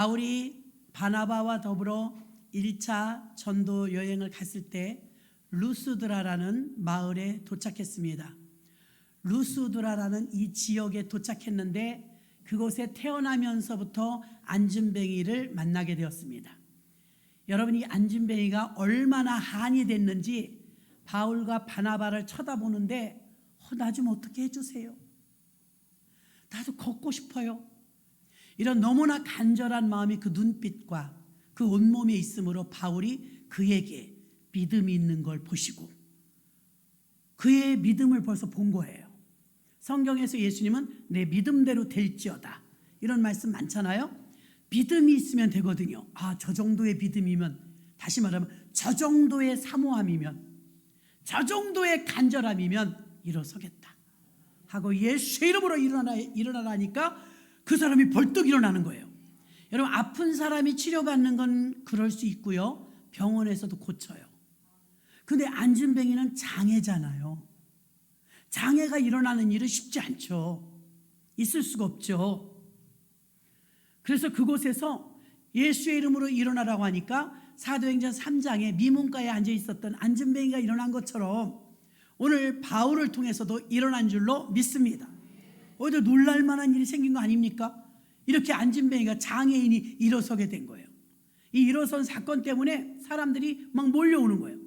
바울이 바나바와 더불어 1차 전도 여행을 갔을 때 루스드라라는 마을에 도착했습니다. 루스드라라는 이 지역에 도착했는데 그곳에 태어나면서부터 안진뱅이를 만나게 되었습니다. 여러분, 이 안진뱅이가 얼마나 한이 됐는지 바울과 바나바를 쳐다보는데 나 좀 어떻게 해주세요. 나도 걷고 싶어요. 이런 너무나 간절한 마음이 그 눈빛과 그 온몸에 있으므로 바울이 그에게 믿음이 있는 걸 보시고 그의 믿음을 벌써 본 거예요. 성경에서 예수님은 내 믿음대로 될지어다 이런 말씀 많잖아요. 믿음이 있으면 되거든요. 저 정도의 믿음이면, 다시 말하면 저 정도의 사모함이면, 저 정도의 간절함이면 일어서겠다 하고 예수의 이름으로 일어나라니까 그 사람이 벌떡 일어나는 거예요. 여러분, 아픈 사람이 치료받는 건 그럴 수 있고요, 병원에서도 고쳐요. 근데 안진뱅이는 장애잖아요. 장애가 일어나는 일은 쉽지 않죠. 있을 수가 없죠. 그래서 그곳에서 예수의 이름으로 일어나라고 하니까 사도행전 3장에 미문가에 앉아 있었던 안진뱅이가 일어난 것처럼 오늘 바울을 통해서도 일어난 줄로 믿습니다. 어디서 놀랄 만한 일이 생긴 거 아닙니까? 이렇게 안진뱅이가 장애인이 일어서게 된 거예요. 이 일어선 사건 때문에 사람들이 막 몰려오는 거예요.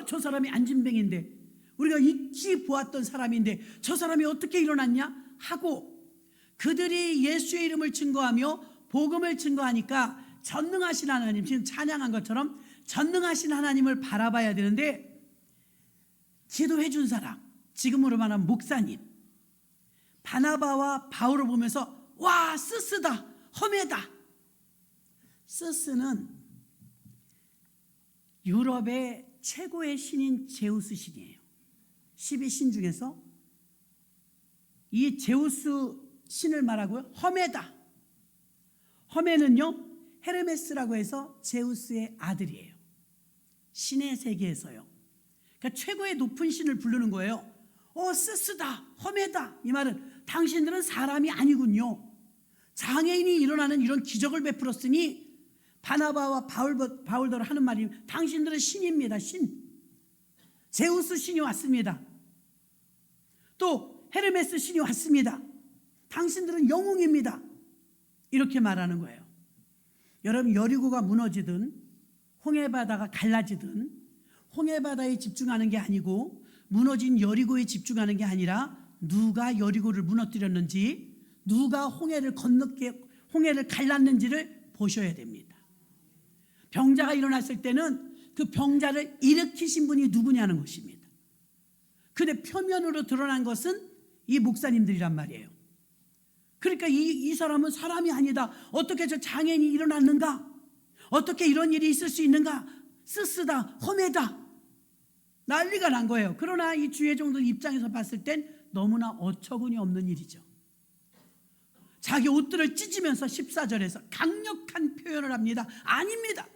저 사람이 안진뱅이인데, 우리가 익히 보았던 사람인데 저 사람이 어떻게 일어났냐 하고, 그들이 예수의 이름을 증거하며 복음을 증거하니까 전능하신 하나님, 지금 찬양한 것처럼 전능하신 하나님을 바라봐야 되는데, 기도해 준 사람, 지금으로 말하면 목사님, 바나바와 바울을 보면서 와, 스스다, 험해다. 스스는 유럽의 최고의 신인 제우스 신이에요. 12신 중에서 이 제우스 신을 말하고요, 험해다. 험해는요, 헤르메스라고 해서 제우스의 아들이에요. 신의 세계에서요. 그러니까 최고의 높은 신을 부르는 거예요. 스스다, 험해다. 이 말은 당신들은 사람이 아니군요. 장애인이 일어나는 이런 기적을 베풀었으니 바나바와 바울더러 하는 말이, 당신들은 신입니다. 신. 제우스 신이 왔습니다. 또 헤르메스 신이 왔습니다. 당신들은 영웅입니다. 이렇게 말하는 거예요. 여러분, 여리고가 무너지든 홍해바다가 갈라지든 홍해바다에 집중하는 게 아니고 무너진 여리고에 집중하는 게 아니라 누가 여리고를 무너뜨렸는지, 누가 홍해를 갈랐는지를 보셔야 됩니다. 병자가 일어났을 때는 그 병자를 일으키신 분이 누구냐는 것입니다. 근데 표면으로 드러난 것은 이 목사님들이란 말이에요. 그러니까 이 사람은 사람이 아니다. 어떻게 저 장애인이 일어났는가? 어떻게 이런 일이 있을 수 있는가? 스스다, 험해다. 난리가 난 거예요. 그러나 이 주의 종들 입장에서 봤을 땐 너무나 어처구니 없는 일이죠. 자기 옷들을 찢으면서 14절에서 강력한 표현을 합니다. 아닙니다.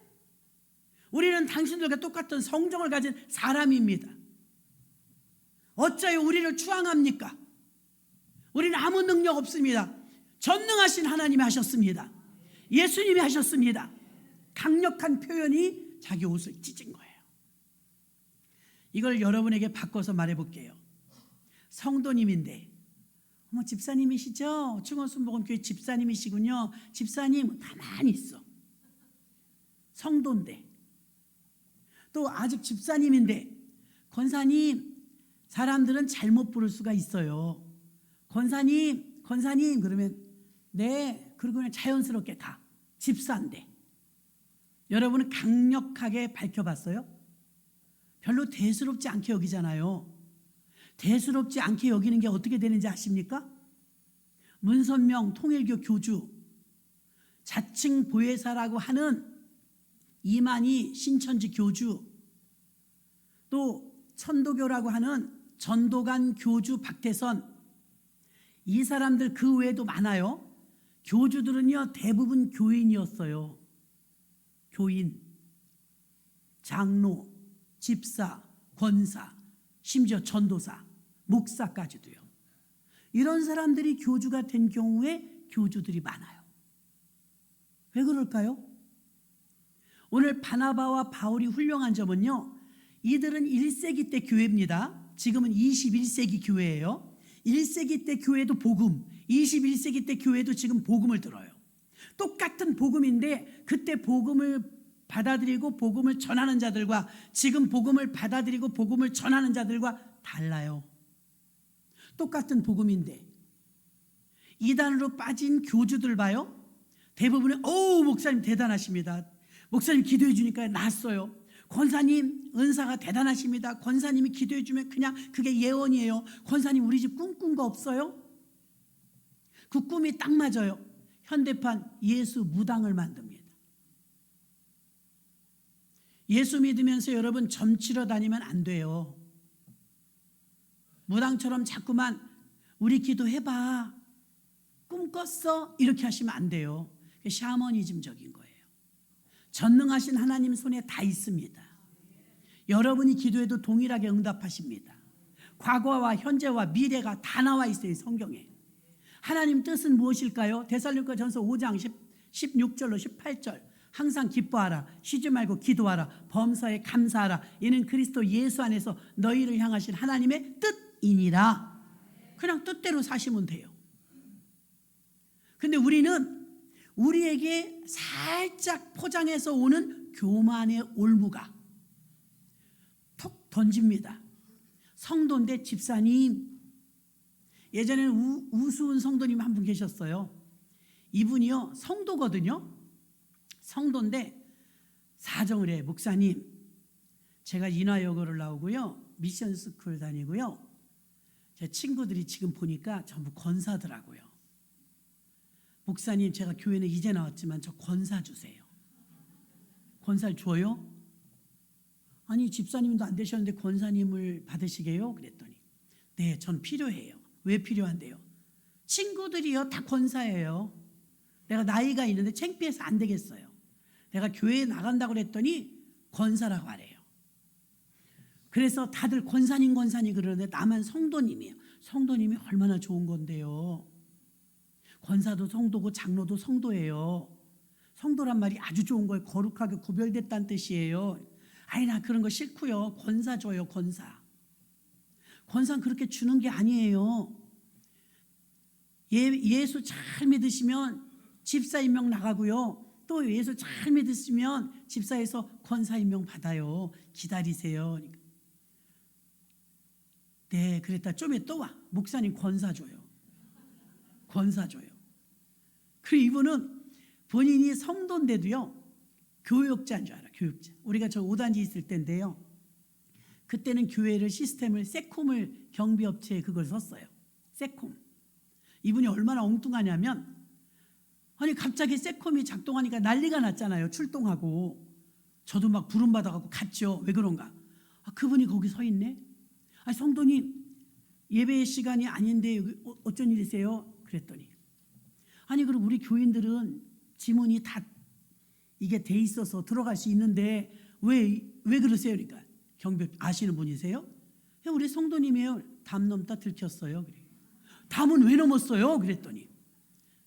우리는 당신들과 똑같은 성정을 가진 사람입니다. 어찌하여 우리를 추앙합니까? 우리는 아무 능력 없습니다. 전능하신 하나님이 하셨습니다. 예수님이 하셨습니다. 강력한 표현이 자기 옷을 찢은 거예요. 이걸 여러분에게 바꿔서 말해볼게요. 성도님인데, 집사님이시죠? 충원순복음교회 집사님이시군요. 집사님, 가만히 있어. 성도인데, 또 아직 집사님인데, 권사님, 사람들은 잘못 부를 수가 있어요. 권사님 그러면 네, 그리고 그냥 자연스럽게 가. 집사인데. 여러분은 강력하게 밝혀봤어요? 별로 대수롭지 않게 여기잖아요. 대수롭지 않게 여기는 게 어떻게 되는지 아십니까? 문선명 통일교 교주, 자칭 보혜사라고 하는 이만희 신천지 교주, 또 천도교라고 하는 전도관 교주 박태선, 이 사람들 그 외에도 많아요. 교주들은요, 대부분 교인이었어요. 교인, 장로, 집사, 권사, 심지어 전도사, 목사까지도요. 이런 사람들이 교주가 된 경우에 교주들이 많아요. 왜 그럴까요? 오늘 바나바와 바울이 훌륭한 점은요, 이들은 1세기 때 교회입니다. 지금은 21세기 교회예요. 1세기 때 교회도 복음, 21세기 때 교회도 지금 복음을 들어요. 똑같은 복음인데 그때 복음을 받아들이고 복음을 전하는 자들과 지금 복음을 받아들이고 복음을 전하는 자들과 달라요. 똑같은 복음인데 이단으로 빠진 교주들 봐요. 대부분은 목사님 대단하십니다. 목사님 기도해 주니까 낫어요. 권사님 은사가 대단하십니다. 권사님이 기도해 주면 그냥 그게 예언이에요. 권사님 우리 집 꿈꾼 거 없어요? 그 꿈이 딱 맞아요. 현대판 예수 무당을 만듭니다. 예수 믿으면서 여러분 점치러 다니면 안 돼요. 무당처럼 자꾸만 우리 기도해봐, 꿈 꿨어, 이렇게 하시면 안 돼요. 샤머니즘적인 거예요. 전능하신 하나님 손에 다 있습니다. 여러분이 기도해도 동일하게 응답하십니다. 과거와 현재와 미래가 다 나와 있어요. 성경에. 하나님 뜻은 무엇일까요? 데살로니가전서 5장 16절로 18절. 항상 기뻐하라, 쉬지 말고 기도하라, 범사에 감사하라. 이는 그리스도 예수 안에서 너희를 향하신 하나님의 뜻이니라. 그냥 뜻대로 사시면 돼요. 근데 우리는 우리에게 살짝 포장해서 오는 교만의 올무가 톡 던집니다. 성도인데 집사님, 예전에는 우스운 성도님 한 분 계셨어요. 이분이요 성도거든요. 성도인데 사정을 해. 목사님, 제가 인하여고를 나오고요, 미션스쿨 다니고요, 제 친구들이 지금 보니까 전부 권사더라고요. 목사님, 제가 교회는 이제 나왔지만 저 권사 주세요. 권사를 줘요? 아니 집사님도 안 되셨는데 권사님을 받으시게요? 그랬더니 네, 전 필요해요. 왜 필요한데요? 친구들이요 다 권사예요. 내가 나이가 있는데 창피해서 안 되겠어요. 내가 교회에 나간다고 그랬더니 권사라고 하래요. 그래서 다들 권사님 그러는데 나만 성도님이에요. 성도님이 얼마나 좋은 건데요. 권사도 성도고 장로도 성도예요. 성도란 말이 아주 좋은 거예요. 거룩하게 구별됐다는 뜻이에요. 아니 나 그런 거 싫고요. 권사 줘요. 권사. 권사는 그렇게 주는 게 아니에요. 예수 잘 믿으시면 집사 임명 나가고요. 또 예수 잘 믿으시면 집사에서 권사 임명 받아요. 기다리세요. 네, 그랬다 좀 이따 또 와. 목사님 권사 줘요. 권사 줘요. 그리고 이분은 본인이 성도인데도요 교육자인 줄 알아. 교육자. 우리가 저 5단지 있을 때인데요, 그때는 교회를 시스템을 세콤을 경비업체에 그걸 썼어요. 세콤. 이분이 얼마나 엉뚱하냐면, 아니 갑자기 세콤이 작동하니까 난리가 났잖아요. 출동하고. 저도 막 부름받아갖고 갔죠. 왜 그런가? 그분이 거기 서 있네. 성도님, 예배 시간이 아닌데 여기 어쩐 일이세요? 그랬더니 아니 그럼 우리 교인들은 지문이 다 이게 돼 있어서 들어갈 수 있는데 왜 그러세요? 그러니까 경비 아시는 분이세요? 우리 성도님이에요. 담 넘다 들켰어요. 그래. 담은 왜 넘었어요? 그랬더니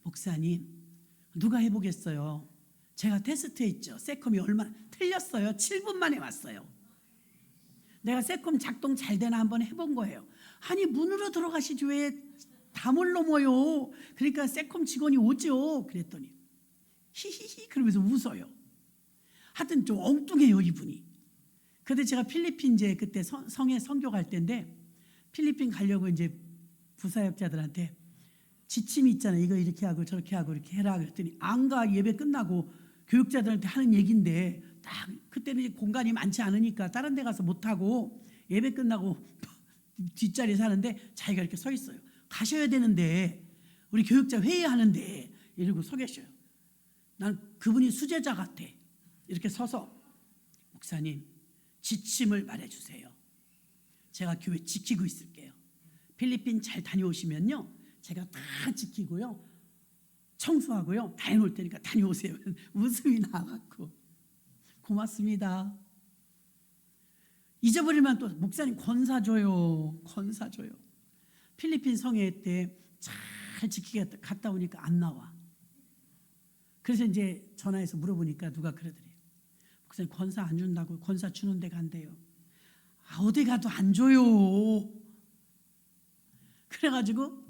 목사님, 누가 해보겠어요? 제가 테스트했죠. 세콤이 얼마나 틀렸어요. 7분 만에 왔어요. 내가 세콤 작동 잘 되나 한번 해본 거예요. 아니 문으로 들어가시지 왜 담을 넘어요? 그러니까 세콤 직원이 오죠. 그랬더니 히히히 그러면서 웃어요. 하여튼 좀 엉뚱해요 이분이. 근데 제가 필리핀 이제 그때 성에 선교 갈 때인데 필리핀 가려고 이제 부사역자들한테 지침이 있잖아요. 이거 이렇게 하고 저렇게 하고 이렇게 해라 그랬더니 안 가. 예배 끝나고 교육자들한테 하는 얘기인데 딱 그때는 이제 공간이 많지 않으니까 다른 데 가서 못 하고 예배 끝나고 뒷자리에 사는데 자기가 이렇게 서 있어요. 가셔야 되는데 우리 교육자 회의하는데 이러고 서 계셔요. 난 그분이 수제자 같아. 이렇게 서서 목사님 지침을 말해주세요. 제가 교회 지키고 있을게요. 필리핀 잘 다녀오시면요 제가 다 지키고요 청소하고요 다 해놓을 테니까 다녀오세요. 웃음이 나갖고 고맙습니다. 잊어버리면 또 목사님 권사 줘요. 권사 줘요. 필리핀 성회 때 잘 지키게 갔다 오니까 안 나와. 그래서 이제 전화해서 물어보니까 누가 그러더래요. 목사님 권사 안 준다고. 권사 주는 데 간대요. 어디 가도 안 줘요. 그래가지고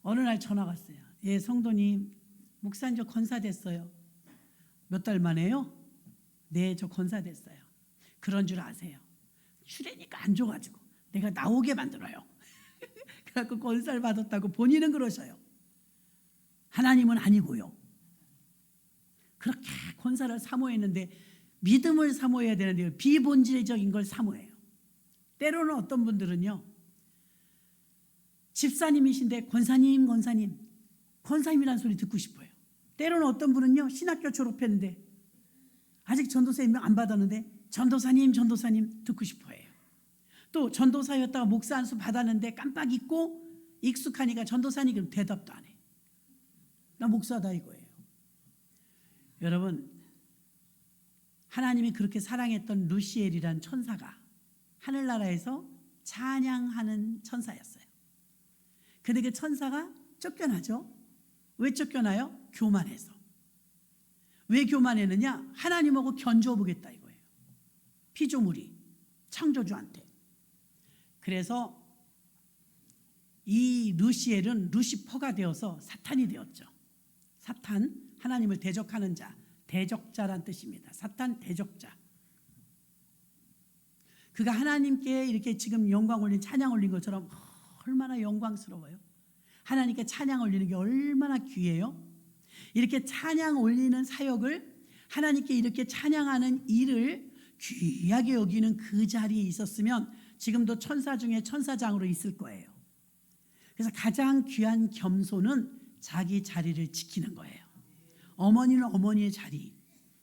어느 날 전화가 왔어요. 예, 성도님, 목사님 저 권사 됐어요. 몇 달 만에요? 네, 저 권사 됐어요. 그런 줄 아세요. 주례니까 안 줘가지고 내가 나오게 만들어요. 그래갖고 권사를 받았다고 본인은 그러셔요. 하나님은 아니고요. 그렇게 권사를 사모했는데 믿음을 사모해야 되는데 비본질적인 걸 사모해요. 때로는 어떤 분들은요, 집사님이신데 권사님이라는 소리 듣고 싶어요. 때로는 어떤 분은요, 신학교 졸업했는데 아직 전도사 임명 안 받았는데 전도사님 듣고 싶어해요. 또 전도사였다가 목사 안수 받았는데 깜빡 잊고 익숙하니까 전도사님 그럼 대답도 안 해. 나 목사다 이거예요. 여러분, 하나님이 그렇게 사랑했던 루시엘이란 천사가 하늘나라에서 찬양하는 천사였어요. 근데 그 천사가 쫓겨나죠. 왜 쫓겨나요? 교만해서. 왜 교만했느냐? 하나님하고 견주어 보겠다 이거예요. 피조물이 창조주한테. 그래서 이 루시엘은 루시퍼가 되어서 사탄이 되었죠. 사탄, 하나님을 대적하는 자, 대적자란 뜻입니다. 사탄 대적자. 그가 하나님께 이렇게 지금 영광 올린 찬양 올린 것처럼 얼마나 영광스러워요. 하나님께 찬양 올리는 게 얼마나 귀해요. 이렇게 찬양 올리는 사역을, 하나님께 이렇게 찬양하는 일을 귀하게 여기는 그 자리에 있었으면 지금도 천사 중에 천사장으로 있을 거예요. 그래서 가장 귀한 겸손은 자기 자리를 지키는 거예요. 어머니는 어머니의 자리,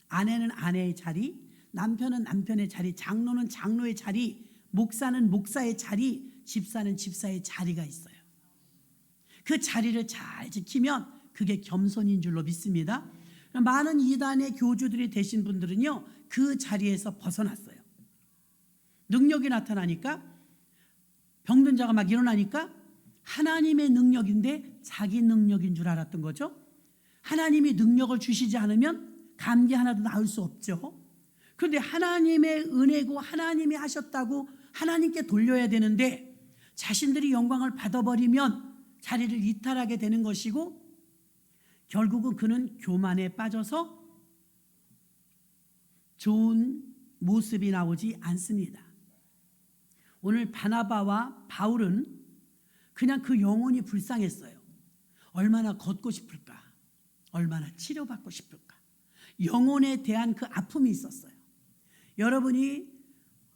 아내는 아내의 자리, 남편은 남편의 자리, 장로는 장로의 자리, 목사는 목사의 자리, 집사는 집사의 자리가 있어요. 그 자리를 잘 지키면 그게 겸손인 줄로 믿습니다. 많은 이단의 교주들이 되신 분들은요, 그 자리에서 벗어났어요. 능력이 나타나니까, 병든 자가 막 일어나니까 하나님의 능력인데 자기 능력인 줄 알았던 거죠. 하나님이 능력을 주시지 않으면 감기 하나도 나을 수 없죠. 그런데 하나님의 은혜고 하나님이 하셨다고 하나님께 돌려야 되는데 자신들이 영광을 받아버리면 자리를 이탈하게 되는 것이고, 결국은 그는 교만에 빠져서 좋은 모습이 나오지 않습니다. 오늘 바나바와 바울은 그냥 그 영혼이 불쌍했어요. 얼마나 걷고 싶을까? 얼마나 치료받고 싶을까? 영혼에 대한 그 아픔이 있었어요. 여러분이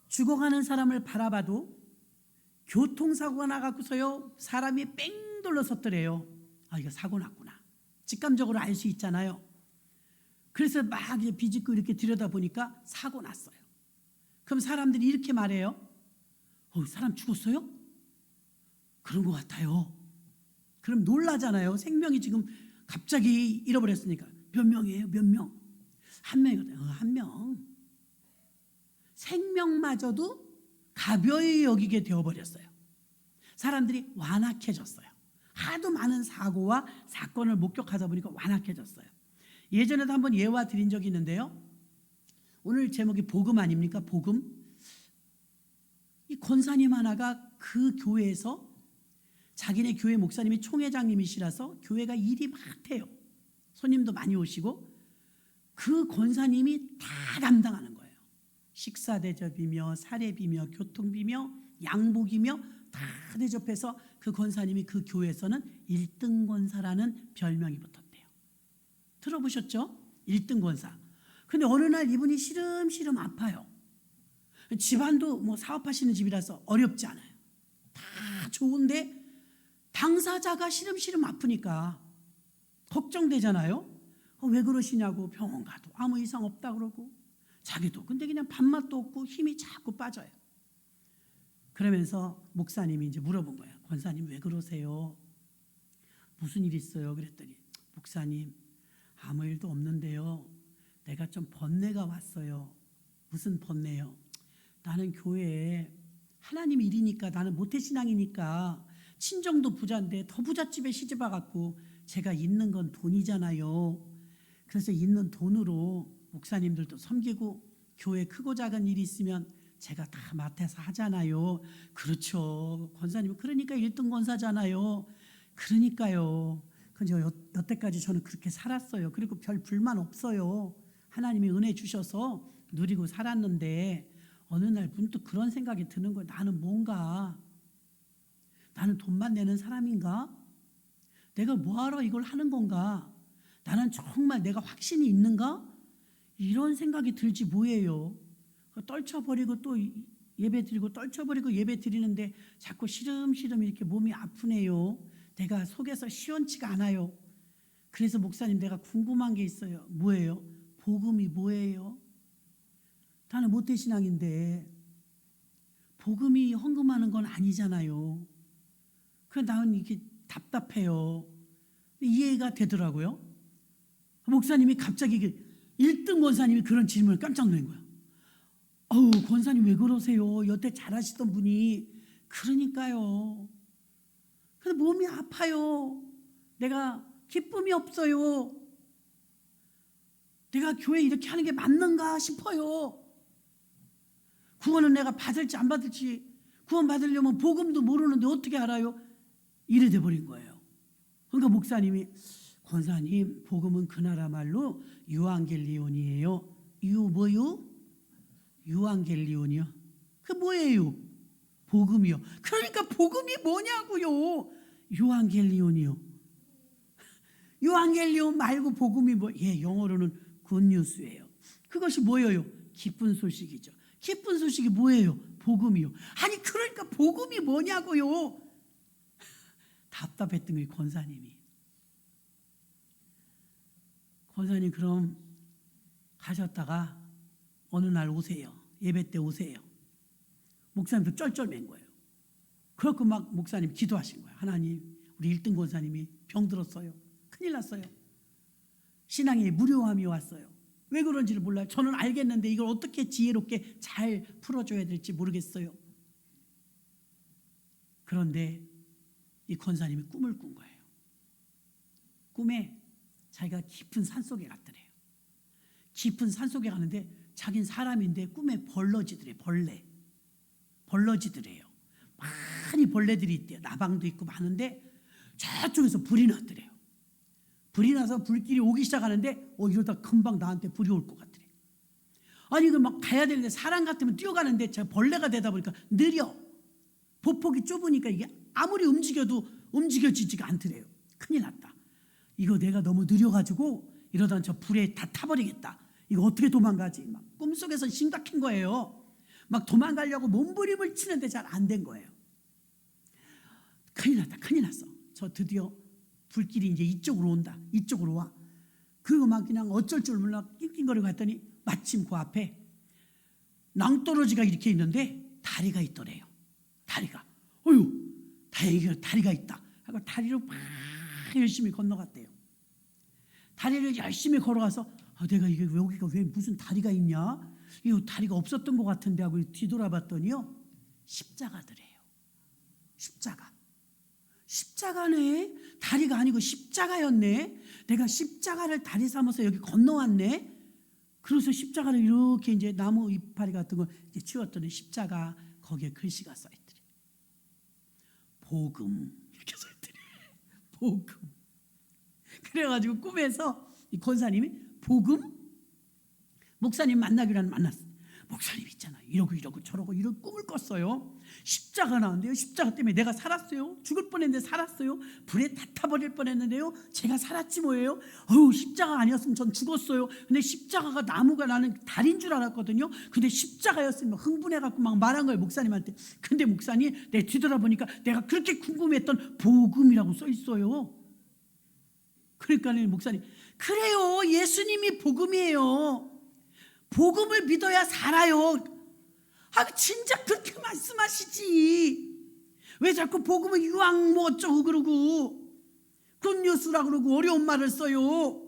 죽어가는 사람을 바라봐도 교통사고가 나갖고서요, 사람이 뺑 돌러섰더래요. 아, 이거 사고 났구나. 직감적으로 알 수 있잖아요. 그래서 막 비집고 이렇게 들여다보니까 사고 났어요. 그럼 사람들이 이렇게 말해요. 사람 죽었어요? 그런 것 같아요. 그럼 놀라잖아요. 생명이 지금 갑자기 잃어버렸으니까. 몇 명이에요? 몇 명? 한 명이거든요. 한 명. 생명마저도 가벼이 여기게 되어버렸어요. 사람들이 완악해졌어요. 하도 많은 사고와 사건을 목격하다 보니까 완악해졌어요. 예전에도 한번 예화 드린 적이 있는데요. 오늘 제목이 복음 아닙니까? 복음. 이 권사님 하나가 그 교회에서, 자기네 교회 목사님이 총회장님이시라서 교회가 일이 많대요. 손님도 많이 오시고 그 권사님이 다 담당하는 거예요. 식사 대접이며 사례비며 교통비며 양복이며 다 대접해서 그 권사님이 그 교회에서는 1등 권사라는 별명이 붙었대요. 들어보셨죠? 1등 권사. 근데 어느 날 이분이 시름시름 아파요. 집안도 뭐 사업하시는 집이라서 어렵지 않아요. 다 좋은데 당사자가 시름시름 아프니까 걱정되잖아요. 왜 그러시냐고 병원 가도 아무 이상 없다 그러고, 자기도 근데 그냥 밥맛도 없고 힘이 자꾸 빠져요. 그러면서 목사님이 이제 물어본 거예요. 권사님 왜 그러세요? 무슨 일 있어요? 그랬더니, 목사님 아무 일도 없는데요, 내가 좀 번뇌가 왔어요. 무슨 번뇌요? 나는 교회에 하나님 일이니까, 나는 모태신앙이니까 친정도 부자인데 더 부잣집에 시집와갖고 제가 있는 건 돈이잖아요. 그래서 있는 돈으로 목사님들도 섬기고 교회 크고 작은 일이 있으면 제가 다 맡아서 하잖아요. 그렇죠. 권사님 그러니까 1등 권사잖아요. 그러니까요. 근데 여태까지 저는 그렇게 살았어요. 그리고 별 불만 없어요. 하나님이 은혜 주셔서 누리고 살았는데 어느 날 문득 그런 생각이 드는 거예요. 나는 돈만 내는 사람인가? 내가 뭐하러 이걸 하는 건가? 나는 정말 내가 확신이 있는가? 이런 생각이 들지 뭐예요. 떨쳐버리고 또 예배 드리고 떨쳐버리고 예배 드리는데 자꾸 시름시름 이렇게 몸이 아프네요. 내가 속에서 시원치가 않아요. 그래서 목사님 내가 궁금한 게 있어요. 뭐예요? 복음이 뭐예요? 나는 모태신앙인데 복음이 헌금하는 건 아니잖아요. 그래서 나는 이게 답답해요. 이해가 되더라고요. 목사님이 갑자기 1등 권사님이 그런 질문을 깜짝 놀란 거야. 어우, 권사님 왜 그러세요? 여태 잘하시던 분이. 그러니까요. 근데 몸이 아파요. 내가 기쁨이 없어요. 내가 교회 이렇게 하는 게 맞는가 싶어요. 구원은 내가 받을지 안 받을지, 구원 받으려면 복음도 모르는데 어떻게 알아요? 이래 돼 버린 거예요. 그러니까 목사님이 권사님 복음은 그 나라 말로 유앙겔리온이에요. 뭐요? 유앙겔리온이요. 그 뭐예요? 복음이요. 그러니까 복음이 뭐냐고요. 유앙겔리온이요. 유앙겔리온 말고 복음이 뭐? 영어로는 굿뉴스예요. 그것이 뭐예요? 기쁜 소식이죠. 기쁜 소식이 뭐예요? 복음이요. 아니 그러니까 복음이 뭐냐고요. 답답했던 거예요. 권사님 그럼 가셨다가 어느 날 오세요. 예배 때 오세요. 목사님도 쩔쩔맨 거예요. 그렇고 막 목사님 기도하신 거예요. 하나님 우리 1등 권사님이 병들었어요. 큰일 났어요. 신앙에 무료함이 왔어요. 왜 그런지를 몰라요. 저는 알겠는데 이걸 어떻게 지혜롭게 잘 풀어줘야 될지 모르겠어요. 그런데 이 권사님이 꿈을 꾼 거예요. 꿈에 자기가 깊은 산속에 갔더래요. 깊은 산속에 가는데 자긴 사람인데 꿈에 벌러지더래요. 벌러지더래요. 많이 벌레들이 있대요. 나방도 있고 많은데 저쪽에서 불이 났더래요. 불이 나서 불길이 오기 시작하는데 이러다 금방 나한테 불이 올 것 같더래요. 아니 그 막 가야 되는데 사람 같으면 뛰어가는데 제가 벌레가 되다 보니까 느려. 보폭이 좁으니까 이게 아무리 움직여도 움직여지지가 않더래요. 큰일 났다. 이거 내가 너무 느려가지고 이러다 저 불에 다 타버리겠다. 이거 어떻게 도망가지? 막 꿈속에서 심각한 거예요. 막 도망가려고 몸부림을 치는데 잘 안 된 거예요. 큰일 났다. 큰일 났어. 저 드디어 불길이 이제 이쪽으로 온다. 이쪽으로 와. 그리고 막 그냥 어쩔 줄 몰라 낑낑거리고 갔더니 마침 그 앞에 낭떠러지가 이렇게 있는데 다리가 있더래요. 다리가. 다행히 다리가 있다. 하고 다리로 막 열심히 건너갔대요. 다리를 열심히 걸어가서 내가 이게 여기가 왜 무슨 다리가 있냐? 이 다리가 없었던 것 같은데 하고 뒤돌아봤더니요. 십자가더래요. 십자가네. 다리가 아니고 십자가였네. 내가 십자가를 다리 삼아서 여기 건너왔네. 그래서 십자가를 이렇게 이제 나무 이파리 같은 거 이제 치웠더니 십자가 거기에 글씨가 써있더래요. 복음 이렇게 써있더래요. 복음. 그래가지고 꿈에서 이 권사님이 복음? 목사님 만나기로 만났어요. 목사님 있잖아요. 이러고 저러고 이런 꿈을 꿨어요. 십자가 나왔는데요. 십자가 때문에 내가 살았어요. 죽을 뻔했는데 살았어요. 불에 다 타버릴 뻔했는데요. 제가 살았지 뭐예요. 십자가 아니었으면 전 죽었어요. 근데 십자가가 나무가 나는 다리인 줄 알았거든요. 근데 십자가였으면 흥분해갖고 막 말한 거예요. 목사님한테. 근데 목사님 내 뒤돌아보니까 내가 그렇게 궁금했던 복음이라고 써 있어요. 그러니까 목사님 그래요. 예수님이 복음이에요. 복음을 믿어야 살아요. 진짜 그렇게 말씀하시지. 왜 자꾸 복음을 유황 뭐 어쩌고 그러고 굿뉴스라고 그러고 어려운 말을 써요.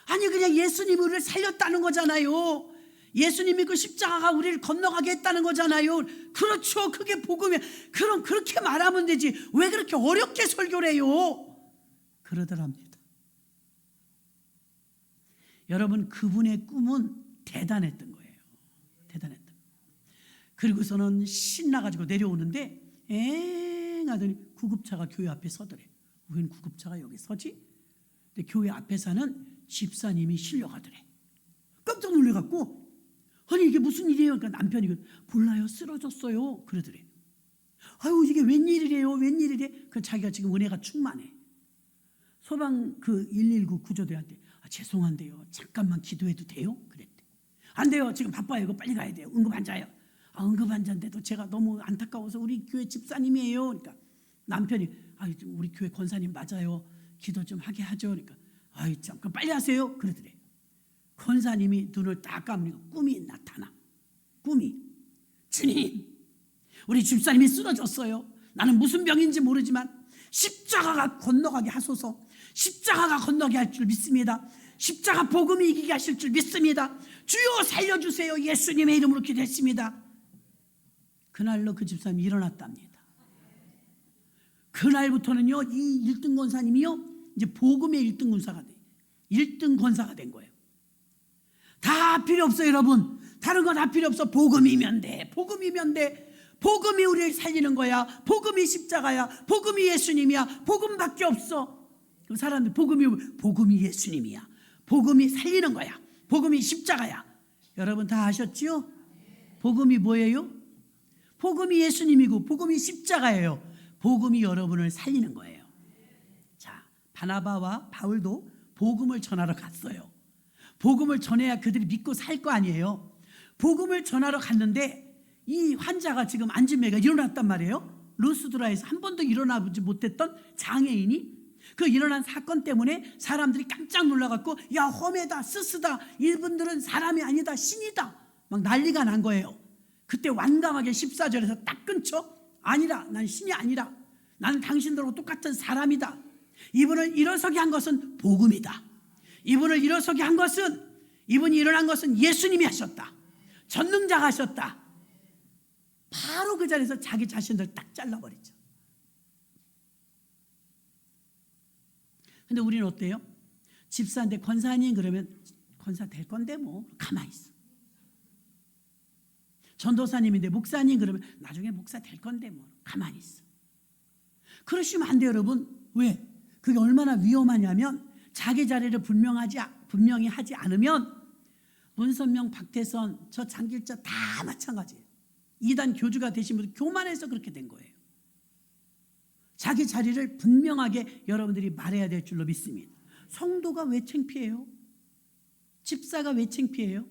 아니 그냥 예수님이 우리를 살렸다는 거잖아요. 예수님이 그 십자가가 우리를 건너가게 했다는 거잖아요. 그렇죠. 그게 복음이야. 그럼 그렇게 말하면 되지. 왜 그렇게 어렵게 설교를 해요? 그러더랍니다. 여러분, 그분의 꿈은 대단했던 거예요. 대단했던. 그리고서는 신나가지고 내려오는데 엥 하더니 구급차가 교회 앞에 서더래. 웬 구급차가 여기 서지? 근데 교회 앞에 사는 집사님이 실려가더래. 깜짝 놀래갖고 아니 이게 무슨 일이에요? 그러니까 남편이 몰라요, 쓰러졌어요 그러더래. 아유 이게 웬일이래요, 웬일이래? 그 자기가 지금 은혜가 충만해. 소방 그 119 구조대한테 죄송한데요, 잠깐만 기도해도 돼요? 그랬대. 안 돼요, 지금 바빠요, 이거 빨리 가야 돼요, 응급환자예요. 응급환자인데도 제가 너무 안타까워서 우리 교회 집사님이에요. 그러니까 남편이 우리 교회 권사님 맞아요, 기도 좀 하게 하죠. 그러니까 잠깐 빨리 하세요 그러더래. 권사님이 눈을 딱 감으니까 꿈이 나타나. 꿈이, 주님 우리 집사님이 쓰러졌어요. 나는 무슨 병인지 모르지만 십자가가 건너가게 하소서. 십자가가 건너게 할 줄 믿습니다. 십자가 복음이 이기게 하실 줄 믿습니다. 주여 살려주세요. 예수님의 이름으로 기도했습니다. 그날로 그 집사님이 일어났답니다. 그날부터는요, 이 1등 권사님이요 이제 복음의 1등 권사가 돼. 1등 권사가 된 거예요. 다 필요 없어요, 여러분. 다른 거 다 필요 없어. 복음이면 돼. 복음이면 돼. 복음이 우리를 살리는 거야. 복음이 십자가야. 복음이 예수님이야. 복음밖에 없어. 그 사람들 복음이 예수님이야. 복음이 살리는 거야. 복음이 십자가야. 여러분 다 아셨죠? 복음이 뭐예요? 복음이 예수님이고 복음이 십자가예요. 복음이 여러분을 살리는 거예요. 자, 바나바와 바울도 복음을 전하러 갔어요. 복음을 전해야 그들이 믿고 살 거 아니에요. 복음을 전하러 갔는데 이 환자가 지금 안진매가 일어났단 말이에요. 루스드라에서 한 번도 일어나지 못했던 장애인이 그 일어난 사건 때문에 사람들이 깜짝 놀라갖고 야 험해다, 스스다, 이분들은 사람이 아니다, 신이다 막 난리가 난 거예요. 그때 완강하게 14절에서 딱 끊죠. 아니라, 난 신이 아니라 나는 당신들하고 똑같은 사람이다. 이분을 일어서게 한 것은 복음이다. 이분을 일어서게 한 것은, 이분이 일어난 것은 예수님이 하셨다. 전능자가 하셨다. 바로 그 자리에서 자기 자신들 딱 잘라버리죠. 근데 우리는 어때요? 집사인데 권사님 그러면 권사 될 건데 뭐 가만히 있어. 전도사님인데 목사님 그러면 나중에 목사 될 건데 뭐 가만히 있어. 그러시면 안 돼요, 여러분. 왜? 그게 얼마나 위험하냐면 자기 자리를 분명히 하지 않으면 문선명, 박태선, 저 장길자 다 마찬가지예요. 이단 교주가 되신 분들 교만해서 그렇게 된 거예요. 자기 자리를 분명하게 여러분들이 말해야 될 줄로 믿습니다. 성도가 왜 창피해요? 집사가 왜 창피해요?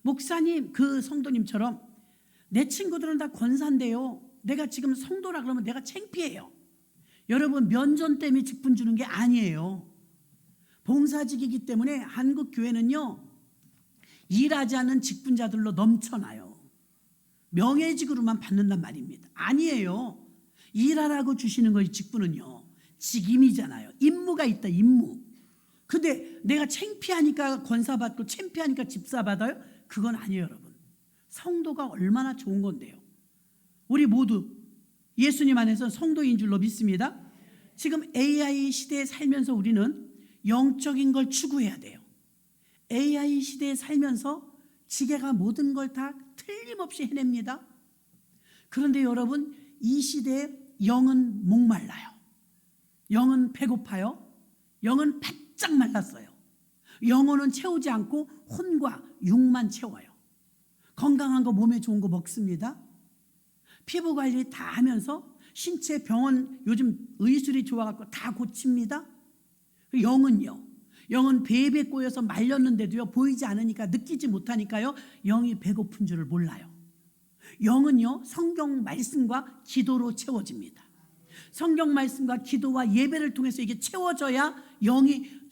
목사님, 그 성도님처럼 내 친구들은 다 권사인데요, 내가 지금 성도라 그러면 내가 창피해요. 여러분, 면전 때문에 직분 주는 게 아니에요. 봉사직이기 때문에 한국 교회는요 일하지 않는 직분자들로 넘쳐나요. 명예직으로만 받는단 말입니다. 아니에요. 일하라고 주시는 거의 직분은요 직임이잖아요. 임무가 있다, 임무. 근데 내가 창피하니까 권사받고 창피하니까 집사 받아요? 그건 아니에요, 여러분. 성도가 얼마나 좋은 건데요. 우리 모두 예수님 안에서 성도인 줄로 믿습니다. 지금 AI 시대에 살면서 우리는 영적인 걸 추구해야 돼요. AI 시대에 살면서 지게가 모든 걸 다 틀림없이 해냅니다. 그런데 여러분, 이 시대에 영은 목말라요. 영은 배고파요. 영은 바짝 말랐어요. 영혼은 채우지 않고 혼과 육만 채워요. 건강한 거, 몸에 좋은 거 먹습니다. 피부 관리 다 하면서 신체 병원 요즘 의술이 좋아갖고 다 고칩니다. 영은요, 영은 배에 꼬여서 말렸는데도요 보이지 않으니까, 느끼지 못하니까요 영이 배고픈 줄을 몰라요. 영은요 성경 말씀과 기도로 채워집니다. 성경 말씀과 기도와 예배를 통해서 이게 채워져야 영이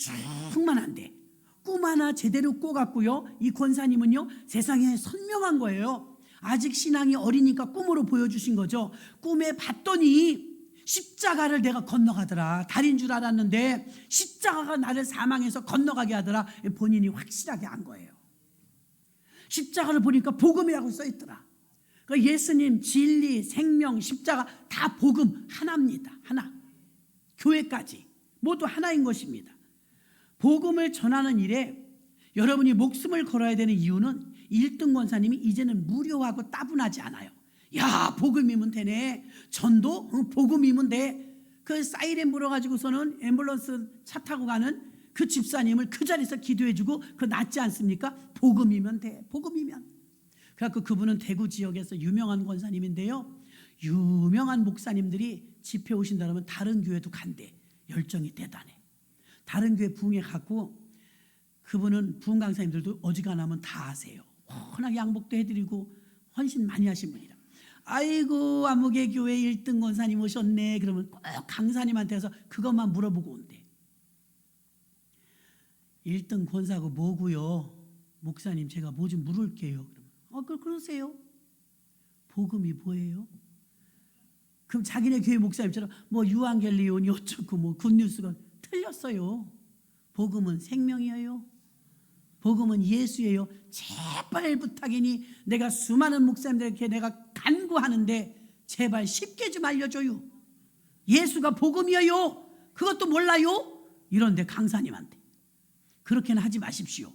충만한데, 꿈 하나 제대로 꿔갖고요 이 권사님은요 세상에 선명한 거예요. 아직 신앙이 어리니까 꿈으로 보여주신 거죠. 꿈에 봤더니 십자가를 내가 건너가더라. 달인 줄 알았는데 십자가가 나를 사망해서 건너가게 하더라. 본인이 확실하게 안 거예요. 십자가를 보니까 복음이라고 써있더라. 그러니까 예수님, 진리, 생명, 십자가 다 복음 하나입니다. 하나. 교회까지 모두 하나인 것입니다. 복음을 전하는 일에 여러분이 목숨을 걸어야 되는 이유는 1등 권사님이 이제는 무료하고 따분하지 않아요. 야, 복음이면 되네. 전도 복음이면 돼. 그 사이렌 불어가지고서는 앰뷸런스 차 타고 가는 그 집사님을 그 자리에서 기도해주고 그거 낫지 않습니까? 복음이면 돼. 복음이면. 그래갖고 그분은 대구 지역에서 유명한 권사님인데요. 유명한 목사님들이 집회 오신다 그러면 다른 교회도 간대. 열정이 대단해. 다른 교회 부흥회 갖고 그분은 부흥 강사님들도 어지간하면 다 아세요. 워낙 양복도 해드리고 헌신 많이 하신 분이라. 아이고 아무개 교회 1등 권사님 오셨네. 그러면 꼭 강사님한테 가서 그것만 물어보고 온대. 1등 권사고 뭐고요? 목사님 제가 뭐 좀 물을게요. 그러면 그러세요. 복음이 뭐예요? 그럼 자기네 교회 목사님처럼 뭐 유앙겔리온이 어쩌고 뭐 굿뉴스가 틀렸어요. 복음은 생명이에요. 복음은 예수예요. 제발 부탁이니 내가 수많은 목사님들에게 내가 간구하는데 제발 쉽게 좀 알려줘요. 예수가 복음이에요. 그것도 몰라요? 이런데 강사님한테 그렇게는 하지 마십시오.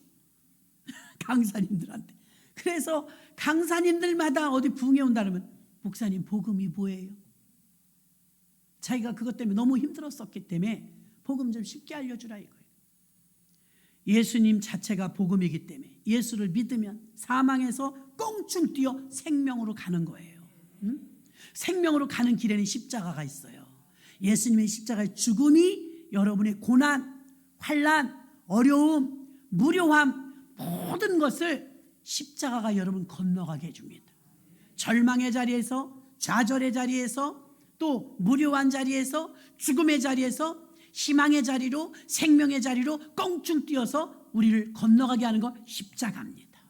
강사님들한테. 그래서 강사님들마다 어디 부흥회 온다 그러면 목사님 복음이 뭐예요? 자기가 그것 때문에 너무 힘들었었기 때문에 복음 좀 쉽게 알려주라 이거예요. 예수님 자체가 복음이기 때문에 예수를 믿으면 사망에서 껑충 뛰어 생명으로 가는 거예요. 생명으로 가는 길에는 십자가가 있어요. 예수님의 십자가의 죽음이 여러분의 고난, 환난, 어려움, 무료함 모든 것을 십자가가 여러분 건너가게 해줍니다. 절망의 자리에서, 좌절의 자리에서, 또 무료한 자리에서, 죽음의 자리에서 희망의 자리로, 생명의 자리로 껑충 뛰어서 우리를 건너가게 하는 거 십자가입니다.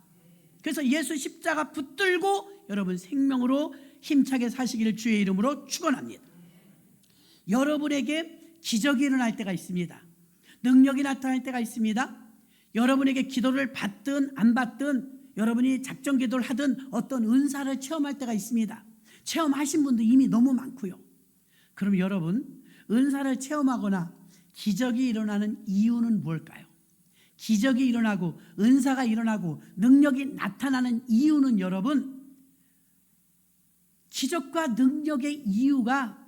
그래서 예수 십자가 붙들고 여러분 생명으로 힘차게 사시기를 주의 이름으로 축원합니다. 여러분에게 기적이 일어날 때가 있습니다. 능력이 나타날 때가 있습니다. 여러분에게 기도를 받든 안 받든 여러분이 작정 기도를 하든 어떤 은사를 체험할 때가 있습니다. 체험하신 분도 이미 너무 많고요. 그럼 여러분 은사를 체험하거나 기적이 일어나는 이유는 뭘까요? 기적이 일어나고 은사가 일어나고 능력이 나타나는 이유는 여러분 기적과 능력의 이유가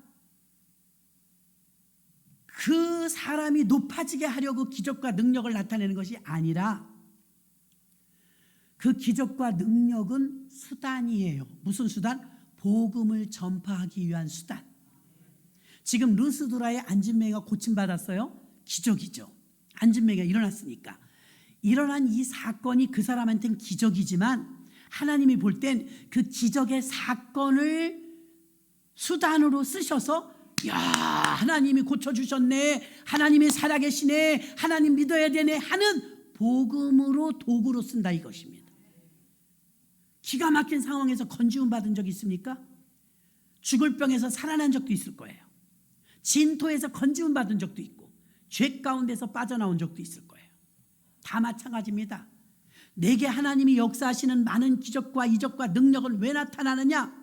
그 사람이 높아지게 하려고 기적과 능력을 나타내는 것이 아니라 그 기적과 능력은 수단이에요. 무슨 수단? 복음을 전파하기 위한 수단. 지금 루스드라의 안진뱅이가 고침받았어요. 기적이죠. 안진뱅이가 일어났으니까. 일어난 이 사건이 그 사람한테는 기적이지만 하나님이 볼 땐 그 기적의 사건을 수단으로 쓰셔서 야 하나님이 고쳐주셨네, 하나님이 살아계시네, 하나님 믿어야 되네 하는 복음으로 도구로 쓴다 이것입니다. 기가 막힌 상황에서 건지움 받은 적 있습니까? 죽을 병에서 살아난 적도 있을 거예요. 진토에서 건지움 받은 적도 있고 죄 가운데서 빠져나온 적도 있을 거예요. 다 마찬가지입니다. 내게 하나님이 역사하시는 많은 기적과 이적과 능력은 왜 나타나느냐?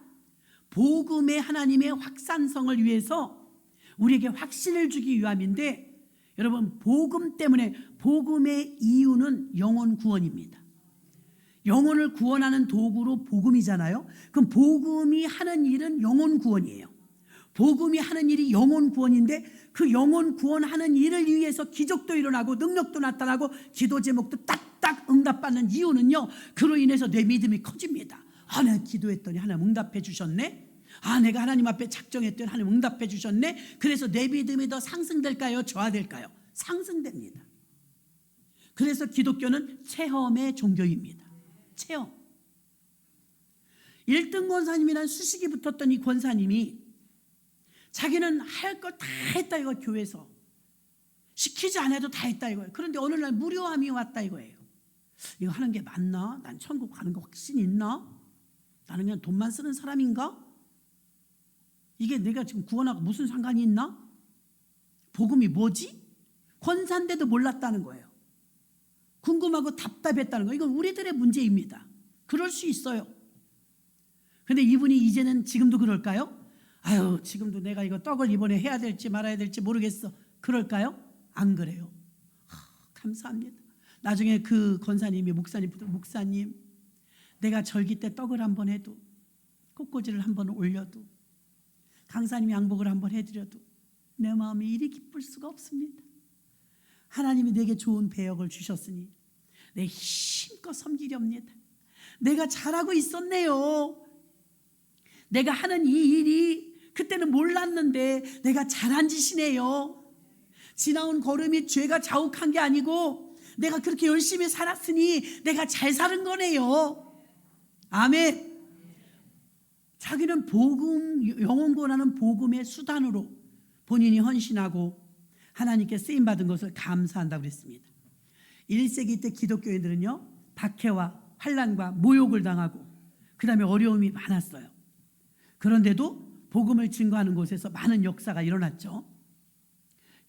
복음의 하나님의 확산성을 위해서 우리에게 확신을 주기 위함인데 여러분 복음 때문에 복음의 이유는 영혼 구원입니다. 영혼을 구원하는 도구로 복음이잖아요. 그럼 복음이 하는 일은 영혼 구원이에요. 복음이 하는 일이 영혼 구원인데 그 영혼 구원하는 일을 위해서 기적도 일어나고 능력도 나타나고 기도 제목도 딱딱 응답받는 이유는요. 그로 인해서 내 믿음이 커집니다. 내가 기도했더니 하나님 응답해 주셨네. 내가 하나님 앞에 작정했더니 하나님 응답해 주셨네. 그래서 내 믿음이 더 상승될까요? 저하될까요? 상승됩니다. 그래서 기독교는 체험의 종교입니다. 체험. 1등 권사님이란 수식이 붙었던 이 권사님이 자기는 할 걸 다 했다 이거 교회에서 시키지 않아도 다 했다 이거예요. 그런데 어느 날 무료함이 왔다 이거예요. 이거 하는 게 맞나? 난 천국 가는 거 확신 있나? 나는 그냥 돈만 쓰는 사람인가? 이게 내가 지금 구원하고 무슨 상관이 있나? 복음이 뭐지? 권사인데도 몰랐다는 거예요. 궁금하고 답답했다는 거예요. 이건 우리들의 문제입니다. 그럴 수 있어요. 그런데 이분이 이제는 지금도 그럴까요? 지금도 내가 이거 떡을 이번에 해야 될지 말아야 될지 모르겠어. 그럴까요? 안 그래요. 감사합니다. 나중에 그 권사님이 목사님 내가 절기 때 떡을 한번 해도 꽃꽂이를 한번 올려도 강사님이 양복을 한번 해드려도 내 마음이 이리 기쁠 수가 없습니다. 하나님이 내게 좋은 배역을 주셨으니 내 힘껏 섬기렵니다. 내가 잘하고 있었네요. 내가 하는 이 일이 그때는 몰랐는데 내가 잘한 짓이네요. 지나온 걸음이 죄가 자욱한 게 아니고 내가 그렇게 열심히 살았으니 내가 잘 사는 거네요. 아멘. 자기는 복음, 영혼 구원하는 복음의 수단으로 본인이 헌신하고 하나님께 쓰임받은 것을 감사한다고 그랬습니다. 1세기 때 기독교인들은요, 박해와 환난과 모욕을 당하고 그 다음에 어려움이 많았어요. 그런데도 복음을 증거하는 곳에서 많은 역사가 일어났죠.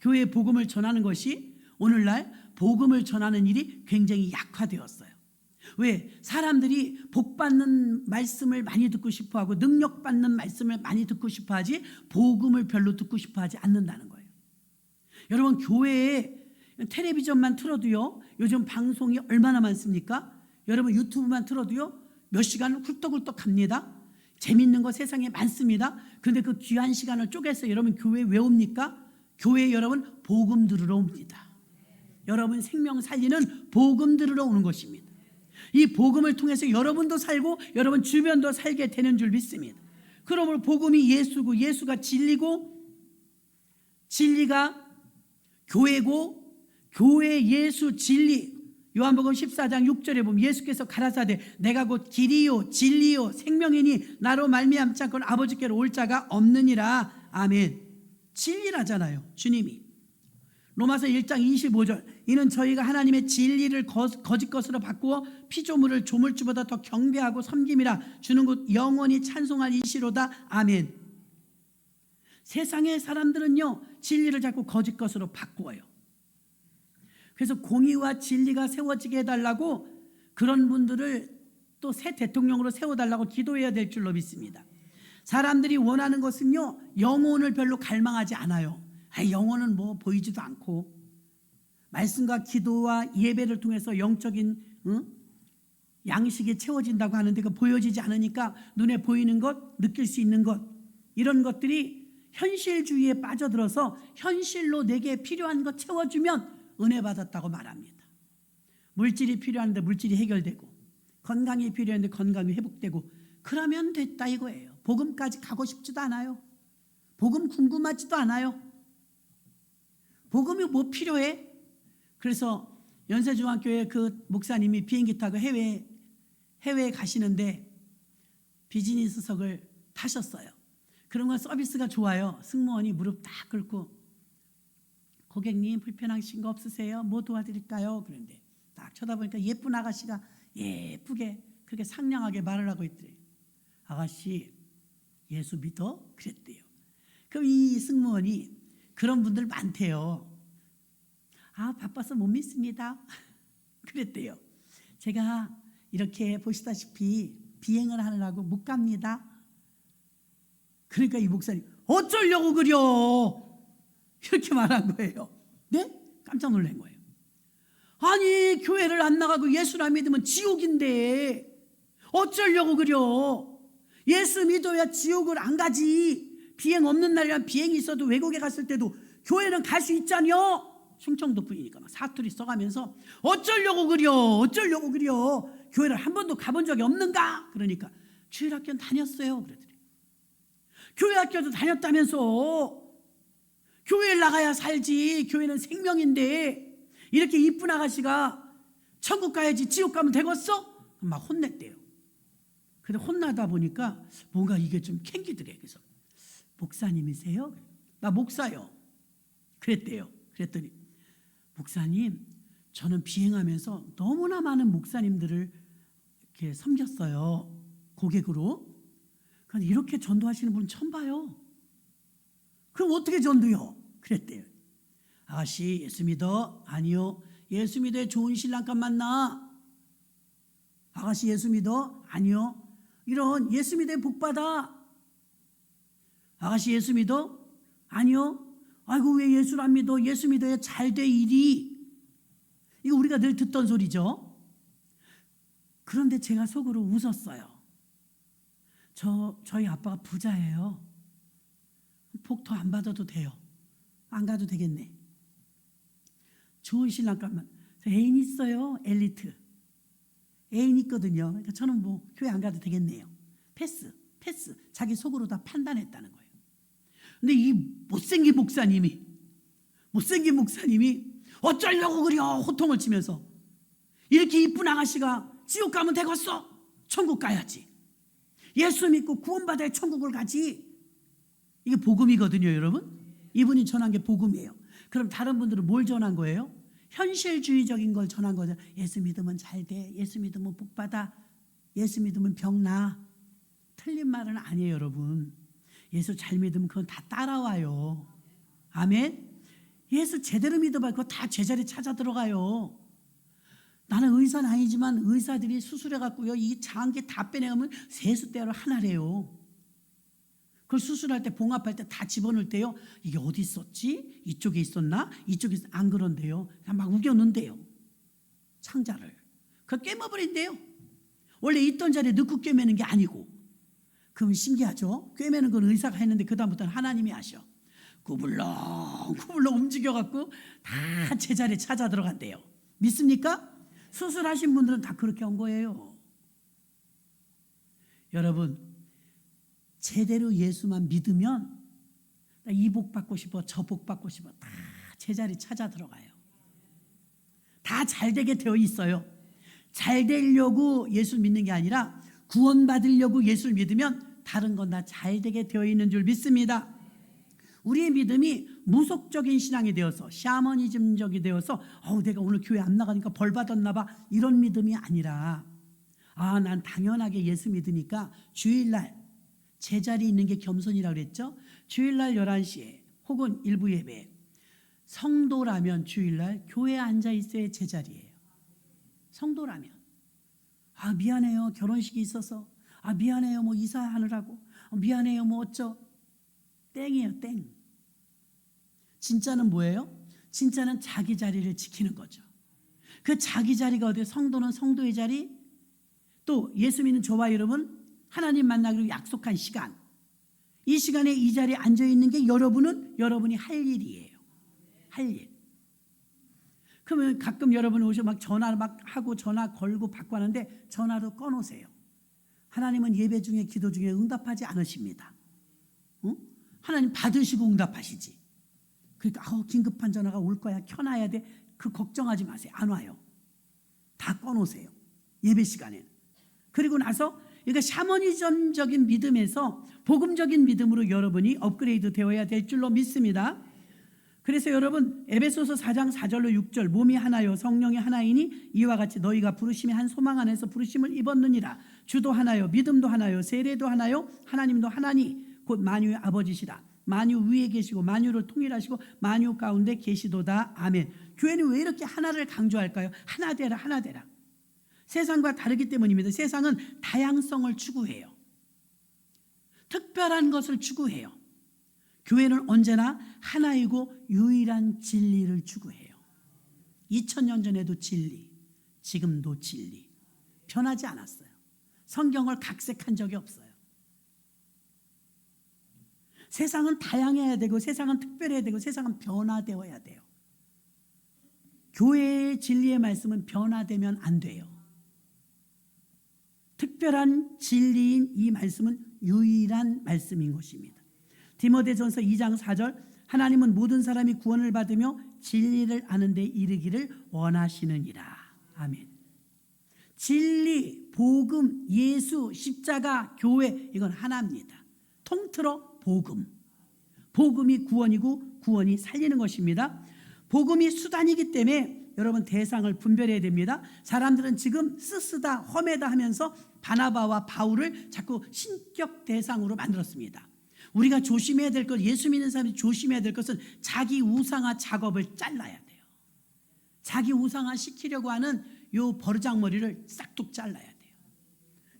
교회에 복음을 전하는 것이 오늘날 복음을 전하는 일이 굉장히 약화되었어요. 왜? 사람들이 복받는 말씀을 많이 듣고 싶어하고 능력받는 말씀을 많이 듣고 싶어하지 복음을 별로 듣고 싶어하지 않는다는 거예요. 여러분, 교회에 텔레비전만 틀어도요, 요즘 방송이 얼마나 많습니까? 여러분, 유튜브만 틀어도요 몇 시간 훌떡훌떡 갑니다. 재밌는 거 세상에 많습니다. 그런데 그 귀한 시간을 쪼개서 여러분 교회에 왜 옵니까? 교회에 여러분 복음 들으러 옵니다. 여러분 생명 살리는 복음 들으러 오는 것입니다. 이 복음을 통해서 여러분도 살고 여러분 주변도 살게 되는 줄 믿습니다. 그러므로 복음이 예수고 예수가 진리고 진리가 교회고 교회 예수 진리. 요한복음 14장 6절에 보면 예수께서 가라사대 내가 곧 길이요 진리요 생명이니 나로 말미암지 않고는 아버지께로 올 자가 없느니라. 아멘. 진리라잖아요, 주님이. 로마서 1장 25절 이는 저희가 하나님의 진리를 거짓 것으로 바꾸어 피조물을 조물주보다 더 경배하고 섬김이라 주는 곧 영원히 찬송할 이시로다. 아멘. 세상의 사람들은요 진리를 자꾸 거짓 것으로 바꾸어요. 그래서 공의와 진리가 세워지게 해달라고 그런 분들을 또 새 대통령으로 세워달라고 기도해야 될 줄로 믿습니다. 사람들이 원하는 것은요 영혼을 별로 갈망하지 않아요. 영혼은 뭐 보이지도 않고 말씀과 기도와 예배를 통해서 영적인 양식이 채워진다고 하는데 그 보여지지 않으니까 눈에 보이는 것, 느낄 수 있는 것 이런 것들이 현실주의에 빠져들어서 현실로 내게 필요한 것 채워주면 은혜 받았다고 말합니다. 물질이 필요한데 물질이 해결되고 건강이 필요한데 건강이 회복되고 그러면 됐다 이거예요. 복음까지 가고 싶지도 않아요. 복음 궁금하지도 않아요. 복음이 뭐 필요해? 그래서 연세중앙교회 그 목사님이 비행기 타고 해외에 가시는데 비즈니스석을 타셨어요. 그런 건 서비스가 좋아요. 승무원이 무릎 딱 꿇고 고객님 불편하신 거 없으세요? 뭐 도와드릴까요? 그런데 딱 쳐다보니까 예쁜 아가씨가 예쁘게 그렇게 상냥하게 말을 하고 있더래요. 아가씨 예수 믿어? 그랬대요. 그럼 이 승무원이 그런 분들 많대요. 아 바빠서 못 믿습니다. 그랬대요. 제가 이렇게 보시다시피 비행을 하느라고 못 갑니다. 그러니까 이 목사님 어쩌려고 그려? 이렇게 말한 거예요. 네? 깜짝 놀란 거예요. 아니 교회를 안 나가고 예수를 안 믿으면 지옥인데 어쩌려고 그려? 예수 믿어야 지옥을 안 가지. 비행 없는 날이랑 비행이 있어도 외국에 갔을 때도 교회는 갈 수 있잖여. 충청도 분이니까 막 사투리 써가면서 어쩌려고 그려? 어쩌려고 그려? 교회를 한 번도 가본 적이 없는가? 그러니까 주일학교는 다녔어요. 그러더래요. 교회 학교도 다녔다면서. 교회에 나가야 살지. 교회는 생명인데 이렇게 이쁜 아가씨가 천국 가야지 지옥 가면 되겠어? 막 혼냈대요. 근데 혼나다 보니까 뭔가 이게 좀 캥기더래. 그래서 목사님이세요? 나 목사요. 그랬대요. 그랬더니 목사님 저는 비행하면서 너무나 많은 목사님들을 이렇게 섬겼어요. 고객으로. 그런데 이렇게 전도하시는 분은 처음 봐요. 그럼 어떻게 전도요? 그랬대요. 아가씨 예수 믿어? 아니요. 예수 믿어야 좋은 신랑감 만나. 아가씨 예수 믿어? 아니요. 이런 예수 믿어야 복 받아. 아가씨 예수 믿어? 아니요. 아이고 왜 예수를 안 믿어? 예수 믿어야 잘 돼 일이. 이거 우리가 늘 듣던 소리죠. 그런데 제가 속으로 웃었어요. 저희 아빠가 부자예요. 복 더 안 받아도 돼요. 안 가도 되겠네. 좋은 신랑 가면 애인 있어요. 엘리트 애인 있거든요. 그러니까 저는 뭐 교회 안 가도 되겠네요. 패스. 자기 속으로 다 판단했다는 거예요. 근데 이 못생긴 목사님이 어쩌려고 그려 호통을 치면서, 이렇게 이쁜 아가씨가 지옥 가면 되겠어? 천국 가야지. 예수 믿고 구원받아야 천국을 가지. 이게 복음이거든요, 여러분. 이분이 전한 게 복음이에요. 그럼 다른 분들은 뭘 전한 거예요? 현실주의적인 걸 전한 거죠. 예수 믿으면 잘 돼. 예수 믿으면 복 받아. 예수 믿으면 병 나. 틀린 말은 아니에요, 여러분. 예수 잘 믿으면 그건 다 따라와요. 아멘. 예수 제대로 믿어봐. 그거 다 제자리 찾아 들어가요. 나는 의사는 아니지만 의사들이 수술해갖고요, 이 장기 다 빼내면 세숫대로 하나래요. 그걸 수술할 때, 봉합할 때 다 집어넣을 때요, 이게 어디 있었지? 이쪽에 있었나? 이쪽에 안 그런데요. 그냥 막 우겨넣는데요, 창자를. 그걸 꿰매버린대요. 원래 있던 자리에 넣고 꿰매는 게 아니고. 그럼 신기하죠? 꿰매는 건 의사가 했는데 그 다음부터는 하나님이 하셔. 구불렁 움직여갖고 다 제자리에 찾아 들어간대요. 믿습니까? 수술하신 분들은 다 그렇게 한 거예요. 여러분, 제대로 예수만 믿으면 이 복 받고 싶어, 저 복 받고 싶어, 다 제자리 찾아 들어가요. 다 잘 되게 되어 있어요. 잘 되려고 예수 믿는 게 아니라 구원받으려고 예수를 믿으면 다른 건 다 잘 되게 되어 있는 줄 믿습니다. 우리의 믿음이 무속적인 신앙이 되어서, 샤머니즘적이 되어서 내가 오늘 교회 안 나가니까 벌 받았나 봐, 이런 믿음이 아니라, 난 당연하게 예수 믿으니까 주일날 제자리 있는 게 겸손이라고 그랬죠. 주일날 11시에 혹은 일부 예배, 성도라면 주일날 교회에 앉아 있어야 제자리예요. 성도라면. 미안해요, 결혼식이 있어서. 미안해요, 뭐 이사하느라고. 미안해요, 뭐 어쩌. 땡이에요, 땡. 진짜는 뭐예요? 진짜는 자기 자리를 지키는 거죠. 그 자기 자리가 어디예요? 성도는 성도의 자리, 또 예수 믿는 저와 여러분 하나님 만나기로 약속한 시간, 이 시간에 이 자리에 앉아있는 게 여러분이 할 일이에요. 할 일. 그러면 가끔 여러분 오셔 막 전화 막 하고 전화 걸고 받고 하는데 전화도 꺼놓으세요. 하나님은 예배 중에 기도 중에 응답하지 않으십니다. 하나님 받으시고 응답하시지. 그러니까 긴급한 전화가 올 거야, 켜놔야 돼, 그 걱정하지 마세요. 안 와요. 다 꺼놓으세요, 예배 시간에는. 그리고 나서 그러니까 샤머니즘적인 믿음에서 복음적인 믿음으로 여러분이 업그레이드 되어야 될 줄로 믿습니다. 그래서 여러분, 에베소서 4장 4절로 6절, 몸이 하나요 성령이 하나이니 이와 같이 너희가 부르심의 한 소망 안에서 부르심을 입었느니라. 주도 하나요, 믿음도 하나요, 세례도 하나요, 하나님도 하나니 곧 만유의 아버지시라. 만유 위에 계시고 만유를 통일하시고 만유 가운데 계시도다. 아멘. 교회는 왜 이렇게 하나를 강조할까요? 하나 되라, 하나 되라. 세상과 다르기 때문입니다. 세상은 다양성을 추구해요. 특별한 것을 추구해요. 교회는 언제나 하나이고 유일한 진리를 추구해요. 2000년 전에도 진리, 지금도 진리. 변하지 않았어요. 성경을 각색한 적이 없어요. 세상은 다양해야 되고, 세상은 특별해야 되고, 세상은 변화되어야 돼요. 교회의 진리의 말씀은 변화되면 안 돼요. 특별한 진리인 이 말씀은 유일한 말씀인 것입니다. 디모데전서 2장 4절, 하나님은 모든 사람이 구원을 받으며 진리를 아는 데 이르기를 원하시느니라. 아멘. 진리, 복음, 예수, 십자가, 교회, 이건 하나입니다. 통틀어 복음. 복음이 구원이고 구원이 살리는 것입니다. 복음이 수단이기 때문에 여러분 대상을 분별해야 됩니다. 사람들은 지금 쓰쓰다 험해다 하면서 바나바와 바울을 자꾸 신격 대상으로 만들었습니다. 우리가 조심해야 될 것, 예수 믿는 사람이 조심해야 될 것은 자기 우상화 작업을 잘라야 돼요. 자기 우상화 시키려고 하는 요 버르장머리를 싹둑 잘라야 돼요.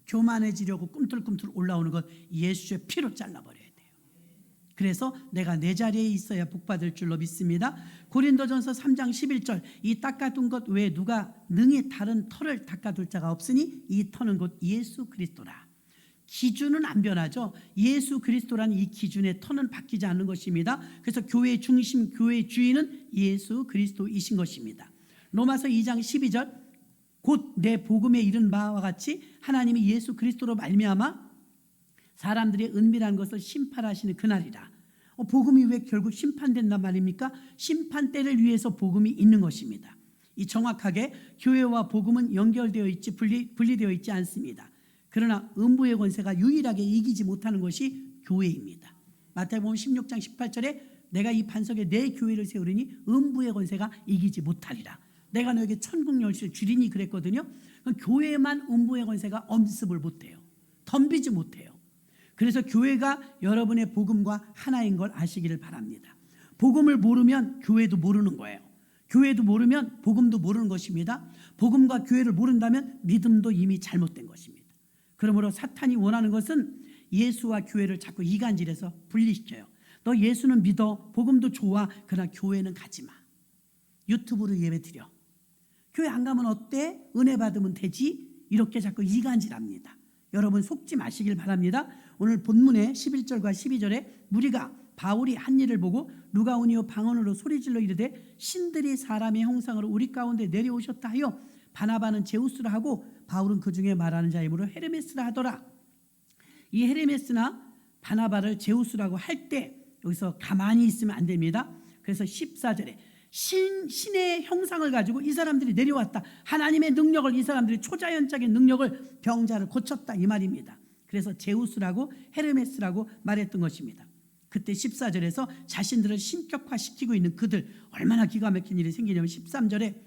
교만해지려고 꿈틀꿈틀 올라오는 것 예수의 피로 잘라버려야 돼요. 그래서 내가 내 자리에 있어야 복받을 줄로 믿습니다. 고린도전서 3장 11절 이 닦아둔 것 외에 누가 능히 다른 터를 닦아둘 자가 없으니 이 터는 곧 예수 그리스도라. 기준은 안 변하죠. 예수 그리스도라는 이 기준의 터는 바뀌지 않는 것입니다. 그래서 교회의 중심, 교회의 주인은 예수 그리스도이신 것입니다. 로마서 2장 12절 곧 내 복음에 이른 바와 같이 하나님이 예수 그리스도로 말미암아 사람들의 은밀한 것을 심판하시는 그날이라. 복음이 왜 결국 심판된단 말입니까? 심판 때를 위해서 복음이 있는 것입니다. 이 정확하게 교회와 복음은 연결되어 있지 분리되어 있지 않습니다. 그러나 음부의 권세가 유일하게 이기지 못하는 것이 교회입니다. 마태복음 16장 18절에 내가 이 반석에 내 교회를 세우리니 음부의 권세가 이기지 못하리라. 내가 너에게 천국 열쇠를 주리니 그랬거든요. 교회만 음부의 권세가 엄습을 못해요. 덤비지 못해요. 그래서 교회가 여러분의 복음과 하나인 걸 아시기를 바랍니다. 복음을 모르면 교회도 모르는 거예요. 교회도 모르면 복음도 모르는 것입니다. 복음과 교회를 모른다면 믿음도 이미 잘못된 것입니다. 그러므로 사탄이 원하는 것은 예수와 교회를 자꾸 이간질해서 분리시켜요. 너 예수는 믿어, 복음도 좋아, 그러나 교회는 가지 마. 유튜브로 예배 드려. 교회 안 가면 어때? 은혜 받으면 되지? 이렇게 자꾸 이간질합니다. 여러분 속지 마시길 바랍니다. 오늘 본문의 11절과 12절에 무리가 바울이 한 일을 보고 루가오니오 방언으로 소리질러 이르되 신들이 사람의 형상으로 우리 가운데 내려오셨다 하여 바나바는 제우스라 하고 바울은 그 중에 말하는 자이므로 헤르메스라 하더라. 이 헤르메스나 바나바를 제우스라고 할 때 여기서 가만히 있으면 안 됩니다. 그래서 14절에 신의 형상을 가지고 이 사람들이 내려왔다. 하나님의 능력을 이 사람들이 초자연적인 능력을 병자를 고쳤다 이 말입니다. 그래서 제우스라고 헤르메스라고 말했던 것입니다. 그때 14절에서 자신들을 신격화시키고 있는 그들 얼마나 기가 막힌 일이 생기냐면 13절에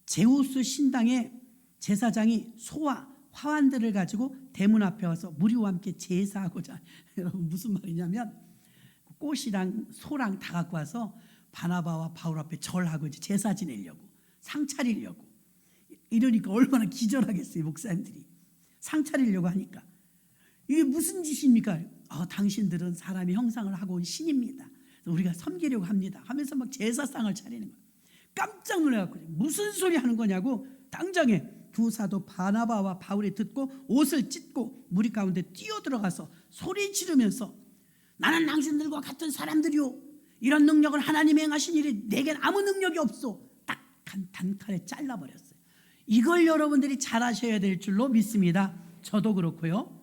제우스 신당의 제사장이 소와 화환들을 가지고 대문 앞에 와서 무리와 함께 제사하고자 여러분 무슨 말이냐면 꽃이랑 소랑 다 갖고 와서 바나바와 바울 앞에 절하고 이제 제사 지내려고 상 차리려고 이러니까 얼마나 기절하겠어요. 목사님들이 상 차리려고 하니까 이게 무슨 짓입니까? 당신들은 사람의 형상을 하고 온 신입니다. 우리가 섬기려고 합니다 하면서 막 제사상을 차리는 거예요. 깜짝 놀라갖고 무슨 소리 하는 거냐고 당장에 두 사도 바나바와 바울이 듣고 옷을 찢고 무리 가운데 뛰어들어가서 소리 지르면서 나는 당신들과 같은 사람들이요 이런 능력을 하나님이 행하신 일이 내겐 아무 능력이 없어. 딱 한 단칼에 잘라버렸어요. 이걸 여러분들이 잘 하셔야 될 줄로 믿습니다. 저도 그렇고요.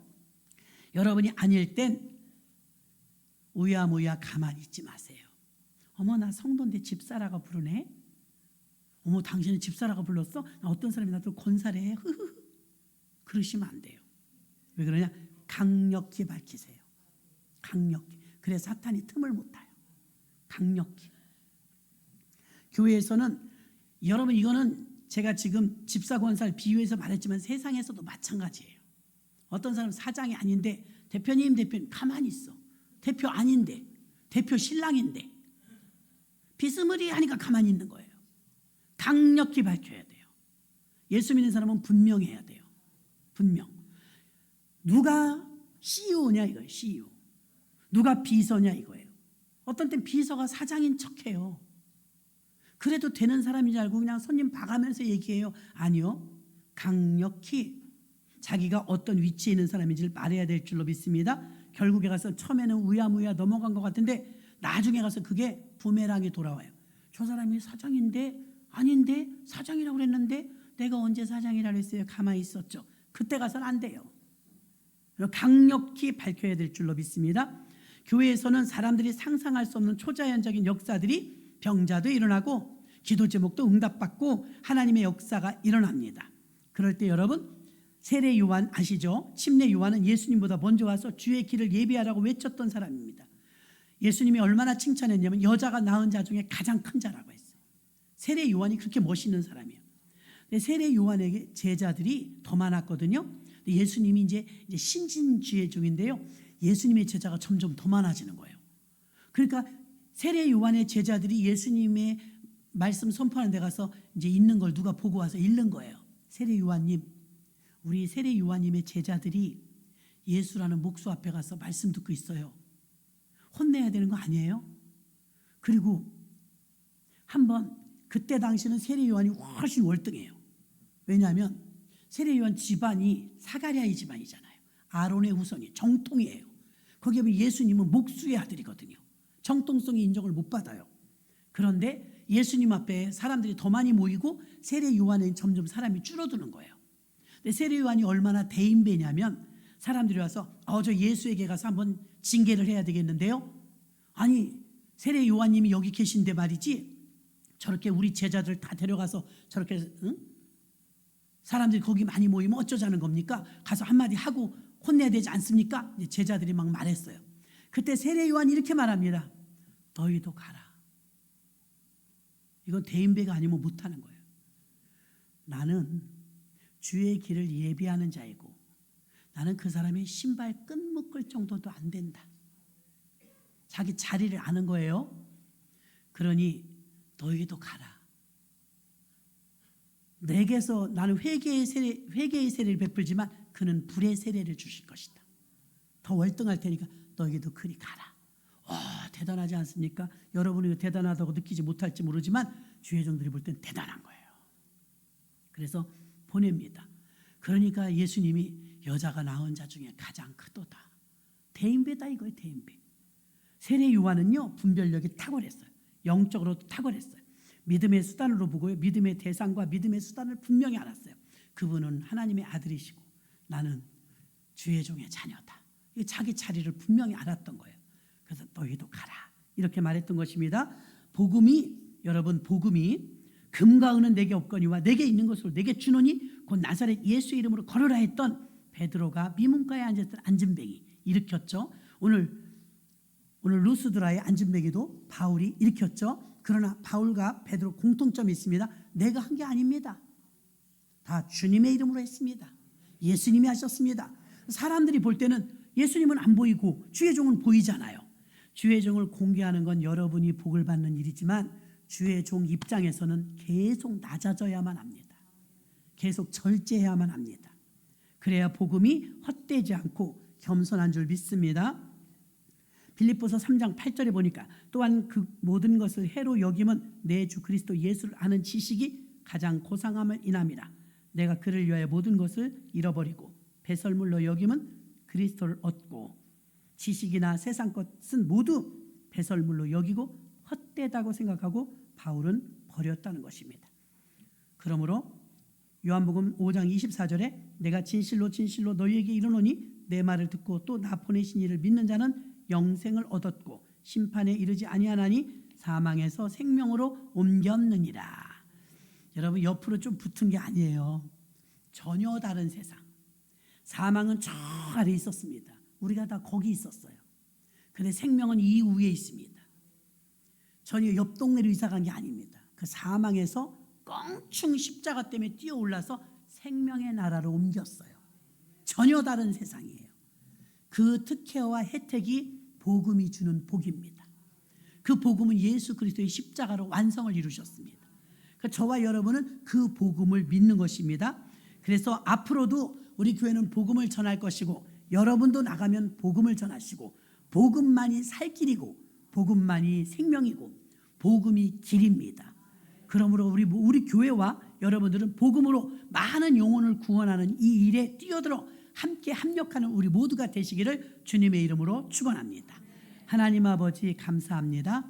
여러분이 아닐 땐 우야무야 가만히 있지 마세요. 어머 나 성도인데 집사라고 부르네. 어머 당신은 집사라고 불렀어? 어떤 사람이 나도 권사래. 그러시면 안 돼요. 왜 그러냐? 강력히 밝히세요. 강력히. 그래서 사탄이 틈을 못 타요. 강력히. 교회에서는 여러분 이거는 제가 지금 집사 권사를 비유해서 말했지만 세상에서도 마찬가지예요. 어떤 사람은 사장이 아닌데 대표님 가만히 있어. 대표 아닌데 대표 신랑인데 비스무리하니까 가만히 있는 거예요. 강력히 밝혀야 돼요. 예수 믿는 사람은 분명해야 돼요. 분명. 누가 CEO냐 이거예요. CEO. 누가 비서냐 이거예요. 어떤 땐 비서가 사장인 척해요. 그래도 되는 사람인 줄 알고 그냥 손님 봐가면서 얘기해요. 아니요. 강력히 자기가 어떤 위치에 있는 사람인지를 말해야 될 줄로 믿습니다. 결국에 가서 처음에는 우야무야 넘어간 것 같은데 나중에 가서 그게 부메랑이 돌아와요. 저 사람이 사장인데 아닌데 사장이라고 그랬는데 내가 언제 사장이라고 했어요. 가만히 있었죠. 그때 가서는 안 돼요. 강력히 밝혀야 될 줄로 믿습니다. 교회에서는 사람들이 상상할 수 없는 초자연적인 역사들이 병자도 일어나고 기도 제목도 응답받고 하나님의 역사가 일어납니다. 그럴 때 여러분 세례 요한 아시죠? 침례 요한은 예수님보다 먼저 와서 주의 길을 예비하라고 외쳤던 사람입니다. 예수님이 얼마나 칭찬했냐면 여자가 낳은 자 중에 가장 큰 자라고 했어요. 세례 요한이 그렇게 멋있는 사람이에요. 근데 세례 요한에게 제자들이 더 많았거든요. 예수님이 이제 신진주의 중인데요. 예수님의 제자가 점점 더 많아지는 거예요. 그러니까 세례 요한의 제자들이 예수님의 말씀 선포하는 데 가서 이제 있는 걸 누가 보고 와서 읽는 거예요. 세례 요한님, 우리 세례 요한님의 제자들이 예수라는 목수 앞에 가서 말씀 듣고 있어요. 혼내야 되는 거 아니에요? 그리고 한번 그때 당시는 세례 요한이 훨씬 월등해요. 왜냐하면 세례 요한 집안이 사가랴의 집안이잖아요. 아론의 후손이 정통이에요. 거기에 보면 예수님은 목수의 아들이거든요. 정통성의 인정을 못 받아요. 그런데 예수님 앞에 사람들이 더 많이 모이고 세례 요한은 점점 사람이 줄어드는 거예요. 근데 세례 요한이 얼마나 대인배냐면 사람들이 와서 저 예수에게 가서 한번 징계를 해야 되겠는데요. 아니 세례 요한님이 여기 계신데 말이지 저렇게 우리 제자들 다 데려가서 저렇게 사람들이 거기 많이 모이면 어쩌자는 겁니까? 가서 한마디 하고 혼내야 되지 않습니까? 제자들이 막 말했어요. 그때 세례 요한이 이렇게 말합니다. 너희도 가라. 이건 대인배가 아니면 못하는 거예요. 나는 주의 길을 예비하는 자이고 나는 그 사람의 신발 끈 묶을 정도도 안 된다. 자기 자리를 아는 거예요. 그러니 너희도 가라. 내게서 나는 회개의 세례를 베풀지만 그는 불의 세례를 주실 것이다. 더 월등할 테니까 너희도 그리 가라. 대단하지 않습니까? 여러분이 대단하다고 느끼지 못할지 모르지만 주의 종들이 볼 땐 대단한 거예요. 그래서 보냅니다. 그러니까 예수님이 여자가 낳은 자 중에 가장 크도다. 대인배다 이거예요. 대인배. 세례 요한은요 분별력이 탁월했어요. 영적으로도 탁월했어요. 믿음의 수단으로 보고요. 믿음의 대상과 믿음의 수단을 분명히 알았어요. 그분은 하나님의 아들이시고 나는 주의 종의 자녀다. 자기 자리를 분명히 알았던 거예요. 그래서 너희도 가라 이렇게 말했던 것입니다. 여러분 복음이 금과 은은 내게 없거니와 내게 있는 것으로 내게 주노니 곧 나사렛 예수의 이름으로 걸으라 했던 베드로가 미문가에 앉았던 안진뱅이 일으켰죠. 오늘 루스드라의 안진뱅이도 바울이 일으켰죠. 그러나 바울과 베드로 공통점이 있습니다. 내가 한 게 아닙니다. 다 주님의 이름으로 했습니다. 예수님이 하셨습니다. 사람들이 볼 때는 예수님은 안 보이고 주의 종은 보이잖아요. 주의 종을 공개하는 건 여러분이 복을 받는 일이지만 주의 종 입장에서는 계속 낮아져야만 합니다. 계속 절제해야만 합니다. 그래야 복음이 헛되지 않고 겸손한 줄 믿습니다. 빌립보서 3장 8절에 보니까 또한 그 모든 것을 해로 여김은 내 주 그리스도 예수를 아는 지식이 가장 고상함을 인함이라. 내가 그를 위하여 모든 것을 잃어버리고 배설물로 여김은 그리스도를 얻고 지식이나 세상 것은 모두 배설물로 여기고 헛되다고 생각하고 바울은 버렸다는 것입니다. 그러므로 요한복음 5장 24절에 내가 진실로 너희에게 이르노니 내 말을 듣고 또 나 보내신 이를 믿는 자는 영생을 얻었고 심판에 이르지 아니하나니 사망에서 생명으로 옮겼느니라. 여러분 옆으로 좀 붙은 게 아니에요. 전혀 다른 세상. 사망은 저 아래 있었습니다. 우리가 다 거기 있었어요. 그런데 생명은 이 위에 있습니다. 전혀 옆 동네로 이사간 게 아닙니다. 그 사망에서 껑충 십자가 때문에 뛰어올라서 생명의 나라로 옮겼어요. 전혀 다른 세상이에요. 그 특혜와 혜택이 복음이 주는 복입니다. 그 복음은 예수 그리스도의 십자가로 완성을 이루셨습니다. 저와 여러분은 그 복음을 믿는 것입니다. 그래서 앞으로도 우리 교회는 복음을 전할 것이고 여러분도 나가면 복음을 전하시고 복음만이 살 길이고 복음만이 생명이고 복음이 길입니다. 그러므로 우리 교회와 여러분들은 복음으로 많은 영혼을 구원하는 이 일에 뛰어들어 함께 합력하는 우리 모두가 되시기를 주님의 이름으로 축원합니다. 하나님 아버지 감사합니다.